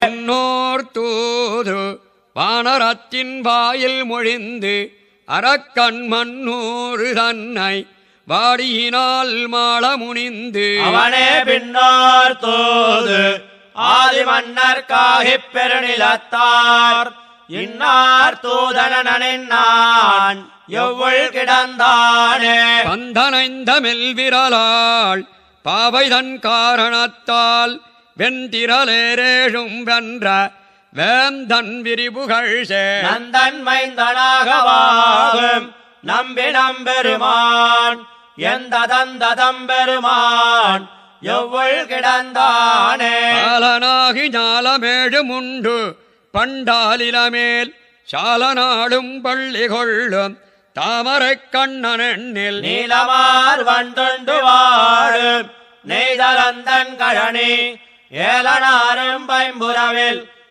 என்னோர் தூது வானரத்தின் வாயில் மொழிந்து அரக்கண் மன்னூறு தன்னை வாடியினால் மாள முனிந்து அவனே பின்னோர் தூது ஆதி மன்னர்காகிப் பெருநிலத்தார் இன்னார் தூதனனின்னான் எவ்வள் கிடந்தானே பந்தனைந்த மெல்விரலாள் பாவைதன் காரணத்தால் வெண்திரலேரேழும் வென்ற வேந்தன் விரிபுகழ் நந்தன் மைந்தனாகவாகும் நம்பி நம்பெருமான் எந்த தந்ததம்பெருமான் எவ்வள் கிடந்தானே பாலனாகி ஞாலமேழுமுண்டு பண்டாலிலமேல் சாலநாடும் பள்ளி கொள்ளும் தாமரைக் கண்ணனெண்ணில் நீலமார் வந்தொண்டு வாழும் நெய்தலந்தன் கழனி ஏலனாரும் பைம்புறவில்